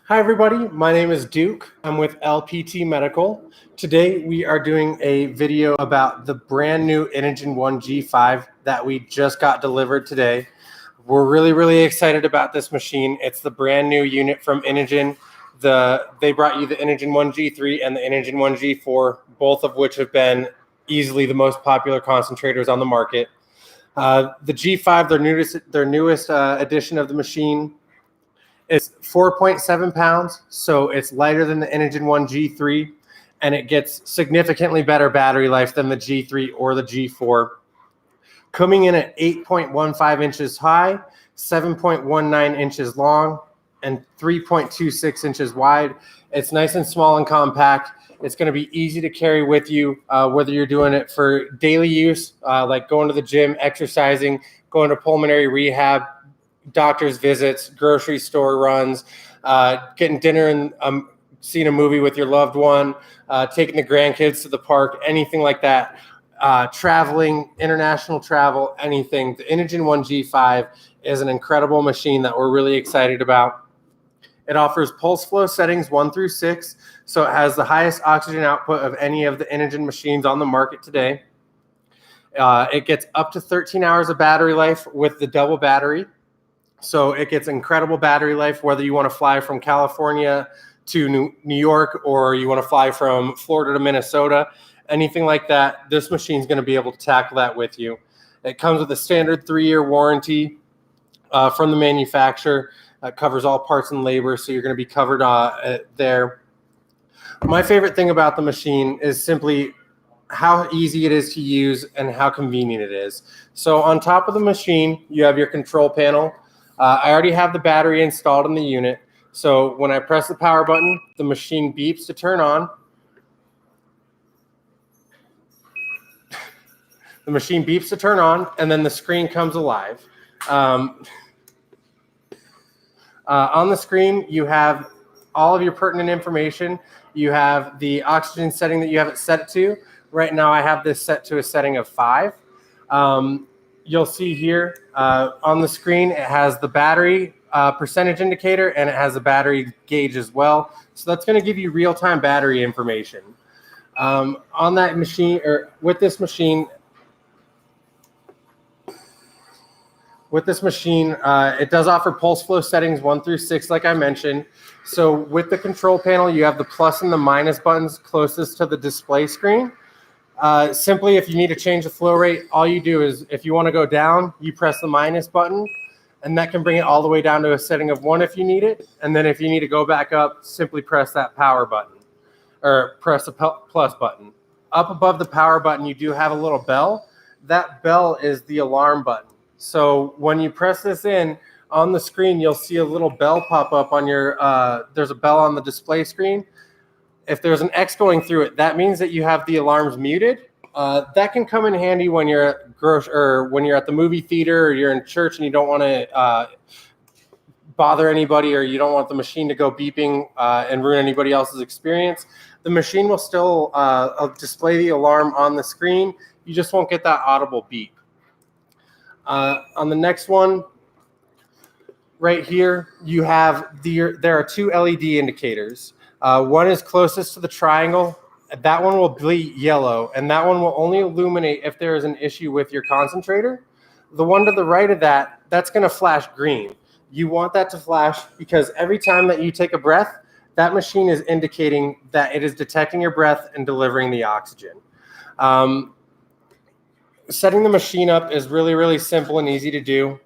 Hi everybody, my name is Duke. I'm with LPT Medical. Today we are doing a video about the brand new Inogen One G5 that we just got delivered today. We're really excited about this machine. It's the brand new unit from Inogen. They brought you the Inogen One G3 and the Inogen One G4, both of which have been easily the most popular concentrators on the market. The G5, their newest edition of the machine, it's 4.7 pounds, so it's lighter than the Inogen One G3, and it gets significantly better battery life than the G3 or the G4. Coming in at 8.15 inches high, 7.19 inches long, and 3.26 inches wide. It's nice and small and compact. It's going to be easy to carry with you, whether you're doing it for daily use, like going to the gym, exercising, going to pulmonary rehab, doctor's visits, grocery store runs, getting dinner and seeing a movie with your loved one, taking the grandkids to the park, anything like that. Traveling, international travel, anything. The Inogen One G5 is an incredible machine that we're really excited about. It offers pulse flow settings 1 through 6, so it has the highest oxygen output of any of the Inogen machines on the market today. It gets up to 13 hours of battery life with the double battery. So it gets incredible battery life, whether you want to fly from California to New York or you want to fly from Florida to Minnesota, anything like that, this machine is going to be able to tackle that with you. It comes with a standard 3-year warranty from the manufacturer. It covers all parts and labor, so you're going to be covered there. My favorite thing about the machine is simply how easy it is to use and how convenient it is. So on top of the machine, you have your control panel. I already have the battery installed in the unit. So when I press the power button, the machine beeps to turn on. The machine beeps to turn on, and then the screen comes alive. On the screen, you have all of your pertinent information. You have the oxygen setting that you have it set to. Right now, I have this set to a setting of 5. You'll see here on the screen, it has the battery percentage indicator, and it has a battery gauge as well. So that's going to give you real-time battery information. On that machine, or with this machine, it does offer pulse flow settings 1 through 6, like I mentioned. So with the control panel, you have the plus and the minus buttons closest to the display screen. Simply, if you need to change the flow rate, all you do is, if you want to go down, you press the minus button, and that can bring it all the way down to a setting of 1 if you need it. And then if you need to go back up, simply press that power button, or press the plus button. Up above the power button, you do have a little bell. That bell is the alarm button. So when you press this in, on the screen, you'll see a little bell pop up on your, there's a bell on the display screen. If there's an X going through it, that means that you have the alarms muted. That can come in handy when you're at when you're at the movie theater or you're in church and you don't want to bother anybody, or you don't want the machine to go beeping and ruin anybody else's experience. The machine will still display the alarm on the screen. You just won't get that audible beep. On the next one, right here, you have there are 2 LED indicators. One is closest to the triangle. That one will be yellow, and that one will only illuminate if there is an issue with your concentrator. The one to the right of that, that's going to flash green. You want that to flash because every time that you take a breath, that machine is indicating that it is detecting your breath and delivering the oxygen. Setting the machine up is really simple and easy to do.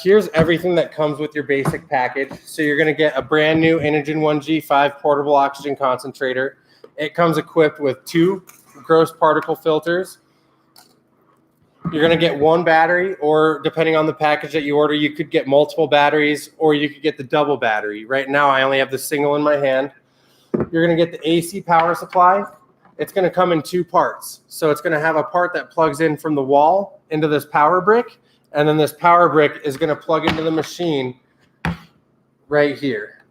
Here's everything that comes with your basic package. So you're going to get a brand new Inogen One G5 portable oxygen concentrator. It comes equipped with 2 gross particle filters. You're going to get 1 battery, or depending on the package that you order, you could get multiple batteries, or you could get the double battery. Right now, I only have the single in my hand. You're going to get the AC power supply. It's going to come in 2 parts. So it's going to have a part that plugs in from the wall into this power brick, and then this power brick is going to plug into the machine right here.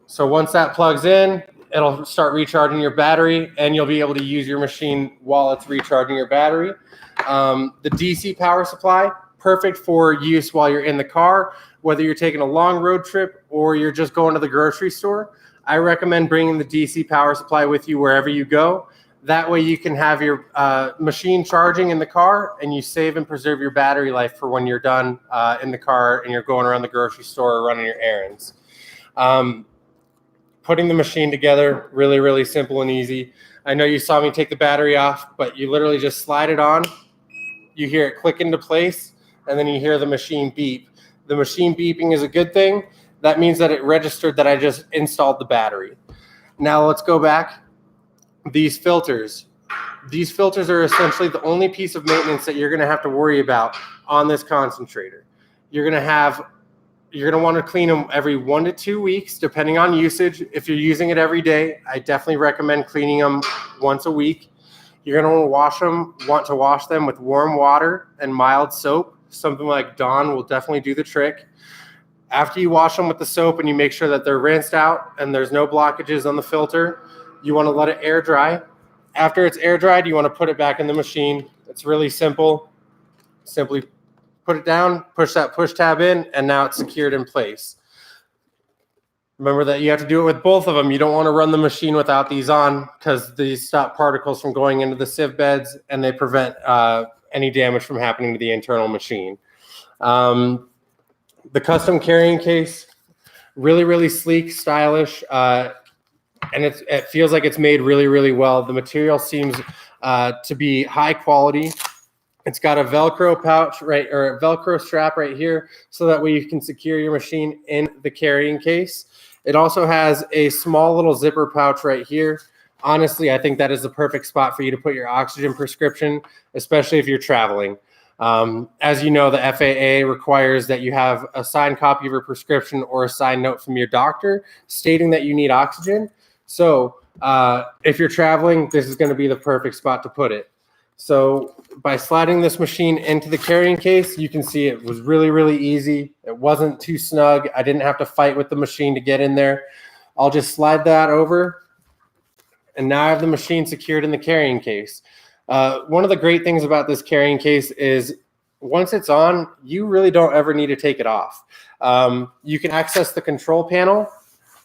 So once that plugs in, it'll start recharging your battery, and you'll be able to use your machine while it's recharging your battery. The DC power supply, perfect for use while you're in the car, whether you're taking a long road trip or you're just going to the grocery store. I recommend bringing the DC power supply with you wherever you go. That way you can have your machine charging in the car, and you save and preserve your battery life for when you're done in the car and you're going around the grocery store or running your errands. Putting the machine together, really, really simple and easy. I know you saw me take the battery off, but you literally just slide it on. You hear it click into place, and then you hear the machine beep. The machine beeping is a good thing. That means that it registered that I just installed the battery. Now let's go back. These filters. These filters are essentially the only piece of maintenance that you're going to have to worry about on this concentrator. You're going to want to clean them every 1 to 2 weeks, depending on usage. If you're using it every day, I definitely recommend cleaning them once a week. You're going to want to wash them with warm water and mild soap. Something like Dawn will definitely do the trick. After you wash them with the soap and you make sure that they're rinsed out and there's no blockages on the filter, you want to let it air dry. After it's air dried, you want to put it back in the machine. It's really simple. Simply put it down, push that push tab in, and now it's secured in place. Remember that you have to do it with both of them. You don't want to run the machine without these on, because these stop particles from going into the sieve beds, and they prevent any damage from happening to the internal machine. The custom carrying case, really, really sleek, stylish, and it feels like it's made really, really well. The material seems to be high quality. It's got a Velcro pouch, right, or a Velcro strap right here, so that way you can secure your machine in the carrying case. It also has a small little zipper pouch right here. Honestly, I think that is the perfect spot for you to put your oxygen prescription, especially if you're traveling. As you know, the FAA requires that you have a signed copy of your prescription or a signed note from your doctor stating that you need oxygen. So if you're traveling, this is going to be the perfect spot to put it. So by sliding this machine into the carrying case, you can see it was really, really easy. It wasn't too snug. I didn't have to fight with the machine to get in there. I'll just slide that over, and now I have the machine secured in the carrying case. One of the great things about this carrying case is once it's on, you really don't ever need to take it off. You can access the control panel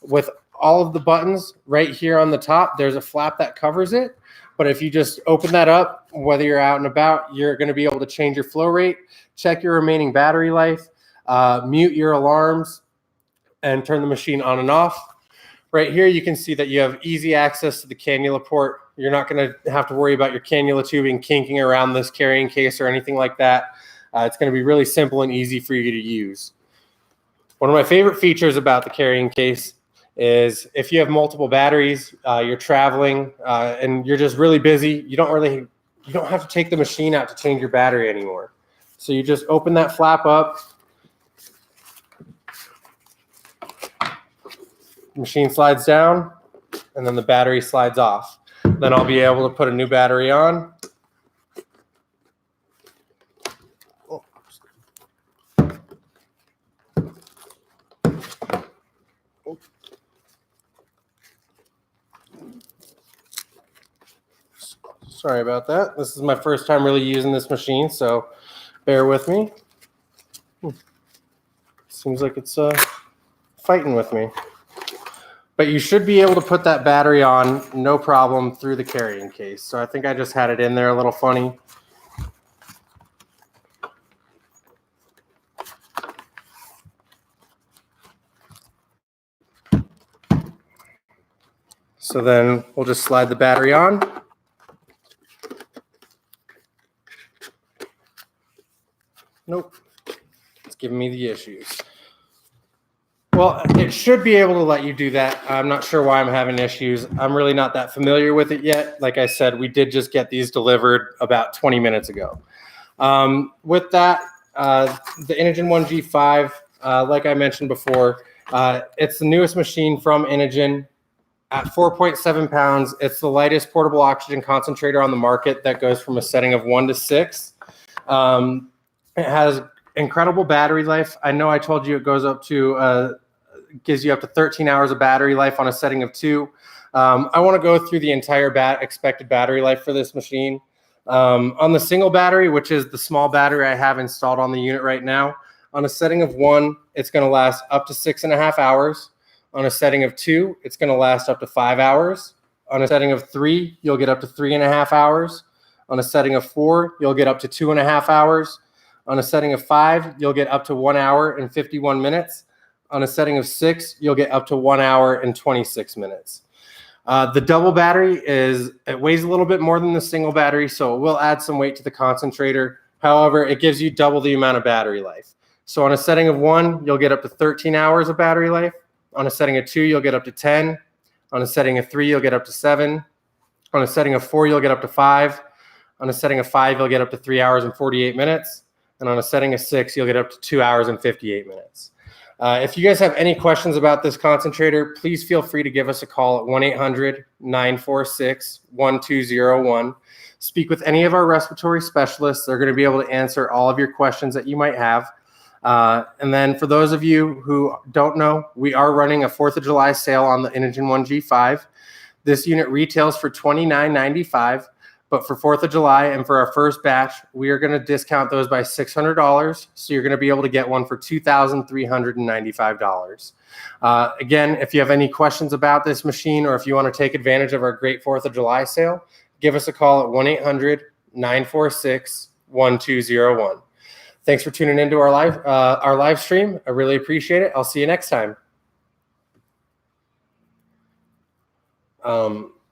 with all of the buttons right here on the top. There's a flap that covers it. But if you just open that up, whether you're out and about, you're going to be able to change your flow rate, check your remaining battery life, mute your alarms, and turn the machine on and off. Right here, you can see that you have easy access to the cannula port. You're not going to have to worry about your cannula tubing kinking around this carrying case or anything like that. It's going to be really simple and easy for you to use. One of my favorite features about the carrying case is if you have multiple batteries, you're traveling, and you're just really busy, you don't have to take the machine out to change your battery anymore. So you just open that flap up, the machine slides down, and then the battery slides off. Then I'll be able to put a new battery on. Sorry about that. This is my first time really using this machine, so bear with me. Seems like it's fighting with me. But you should be able to put that battery on, no problem, through the carrying case. So I think I just had it in there a little funny. So then we'll just slide the battery on. Nope, it's giving me the issues. Well, it should be able to let you do that. I'm not sure why I'm having issues. I'm really not that familiar with it yet. Like I said, we did just get these delivered about 20 minutes ago. With that, the Inogen One G5, like I mentioned before, it's the newest machine from Inogen. At 4.7 pounds, it's the lightest portable oxygen concentrator on the market that goes from a setting of 1 to 6. It has incredible battery life. I know I told you it goes up to, gives you up to 13 hours of battery life on a setting of 2. I want to go through the entire expected battery life for this machine. On the single battery, which is the small battery I have installed on the unit right now, on a setting of 1, it's going to last up to 6.5 hours. On a setting of 2, it's going to last up to 5 hours. On a setting of 3, you'll get up to 3.5 hours. On a setting of 4, you'll get up to 2.5 hours. On a setting of 5, you'll get up to 1 hour and 51 minutes. On a setting of 6, you'll get up to 1 hour and 26 minutes. The double battery it weighs a little bit more than the single battery, so it will add some weight to the concentrator. However, it gives you double the amount of battery life. So on a setting of 1, you'll get up to 13 hours of battery life. On a setting of 2, you'll get up to 10. On a setting of 3, you'll get up to 7. On a setting of 4, you'll get up to 5. On a setting of 5, you'll get up to 3 hours and 48 minutes. And on a setting of 6, you'll get up to 2 hours and 58 minutes. If you guys have any questions about this concentrator, please feel free to give us a call at 1-800-946-1201. Speak with any of our respiratory specialists. They're going to be able to answer all of your questions that you might have. And then for those of you who don't know, we are running a 4th of July sale on the Inogen One G5. This unit retails for $29.95. But for 4th of July and for our first batch, we are going to discount those by $600. So you're going to be able to get one for $2,395. Again, if you have any questions about this machine or if you want to take advantage of our great 4th of July sale, give us a call at 1-800-946-1201. Thanks for tuning into our live stream. I really appreciate it. I'll see you next time.